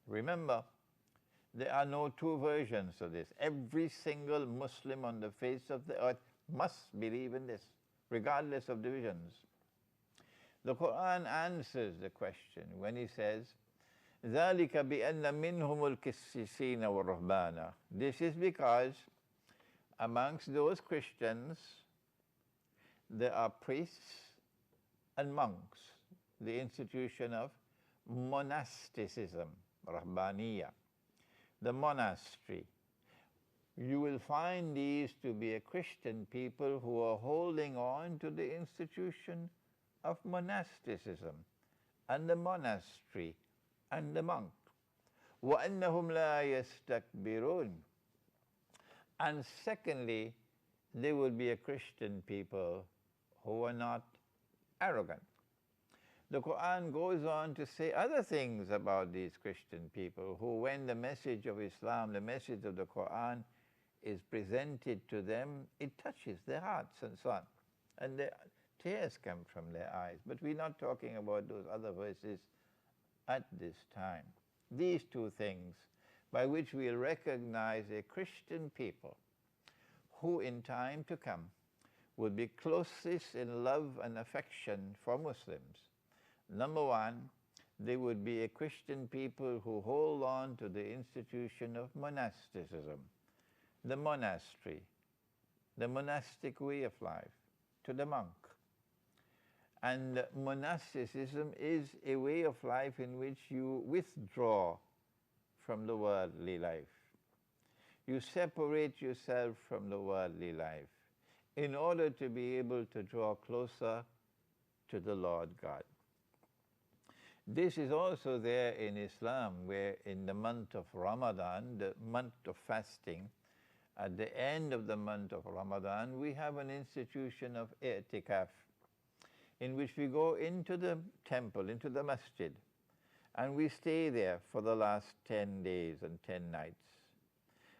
Remember, there are no two versions of this. Every single Muslim on the face of the earth must believe in this, regardless of divisions. The Qur'an answers the question when he says, ذَلِكَ بِأَنَّ مِنْهُمُ الْقِسِّسِينَ وَالرُّهْبَانَ. This is because amongst those Christians there are priests and monks, the institution of monasticism, rahbaniya, the monastery. You will find these to be a Christian people who are holding on to the institution of monasticism and the monastery and the monk. وَأَنَّهُمْ لَا يَسْتَكْبِرُونَ. And secondly, they will be a Christian people who are not arrogant. The Qur'an goes on to say other things about these Christian people who, when the message of Islam, the message of the Qur'an is presented to them, it touches their hearts and so on. And the tears come from their eyes. But we're not talking about those other verses at this time. These two things by which we'll recognize a Christian people who in time to come would be closest in love and affection for Muslims. Number one, they would be a Christian people who hold on to the institution of monasticism, the monastery, the monastic way of life, to the monk. And monasticism is a way of life in which you withdraw from the worldly life. You separate yourself from the worldly life in order to be able to draw closer to the Lord God. This is also there in Islam, where in the month of Ramadan, the month of fasting, at the end of the month of Ramadan, we have an institution of i'tikaf, in which we go into the temple, into the masjid, and we stay there for the last 10 days and 10 nights.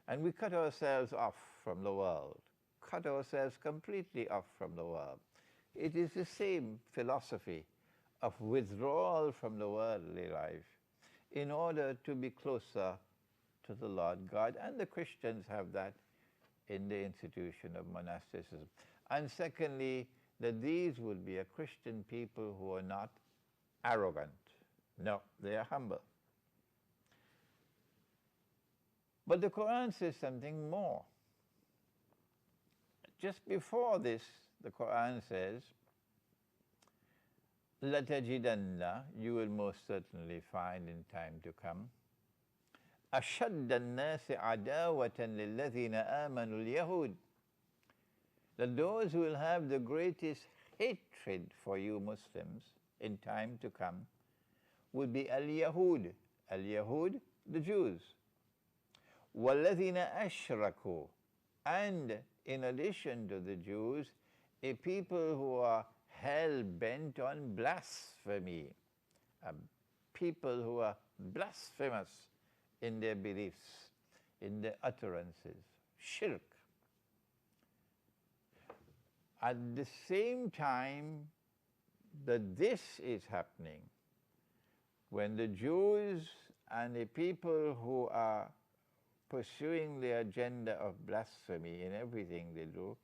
And we cut ourselves off from the world, cut ourselves completely off from the world. It is the same philosophy of withdrawal from the worldly life in order to be closer to the Lord God. And the Christians have that in the institution of monasticism. And secondly, that these would be a Christian people who are not arrogant. No, they are humble. But the Qur'an says something more. Just before this, the Qur'an says, لَتَجِدَنَّ, you will most certainly find in time to come, أَشَدَّ النَّاسِ عَدَاوَةً لِلَّذِينَ آمَنُوا الْيَهُودِ, that those who will have the greatest hatred for you Muslims in time to come would be al-Yahud. Al-Yahud, the Jews. وَالَّذِينَ أَشْرَكُوا, and in addition to the Jews, a people who are hell-bent on blasphemy, people who are blasphemous in their beliefs, in their utterances, shirk. At the same time that this is happening, when the Jews and the people who are pursuing the agenda of blasphemy in everything they do,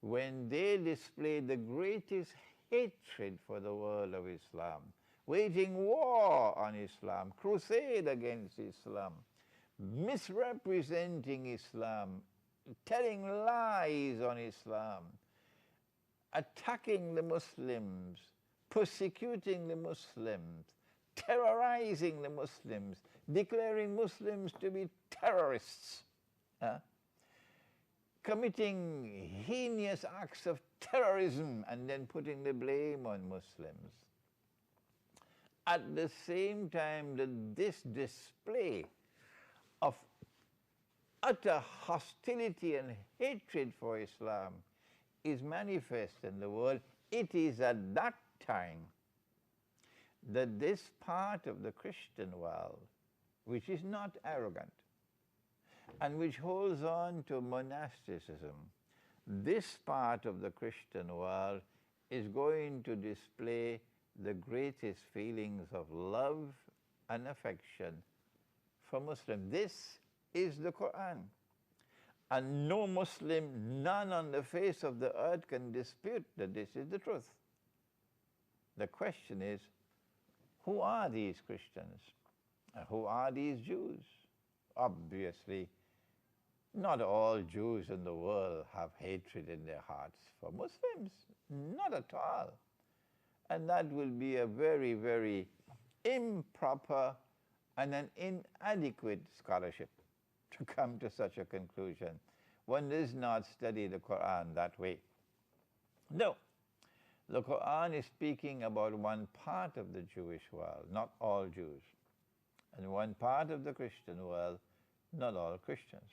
when they display the greatest hatred for the world of Islam, waging war on Islam, crusade against Islam, misrepresenting Islam, telling lies on Islam, attacking the Muslims, persecuting the Muslims, terrorizing the Muslims, declaring Muslims to be terrorists, committing heinous acts of terrorism and then putting the blame on Muslims. At the same time that this display of utter hostility and hatred for Islam is manifest in the world, it is at that time that this part of the Christian world, which is not arrogant and which holds on to monasticism, this part of the Christian world is going to display the greatest feelings of love and affection for Muslims. This is the Qur'an. And no Muslim, none on the face of the earth can dispute that this is the truth. The question is, who are these Christians? Who are these Jews? Obviously, not all Jews in the world have hatred in their hearts for Muslims. Not at all. And that will be a very, very improper and an inadequate scholarship to come to such a conclusion. One does not study the Qur'an that way. No, the Qur'an is speaking about one part of the Jewish world, not all Jews, and one part of the Christian world, not all Christians.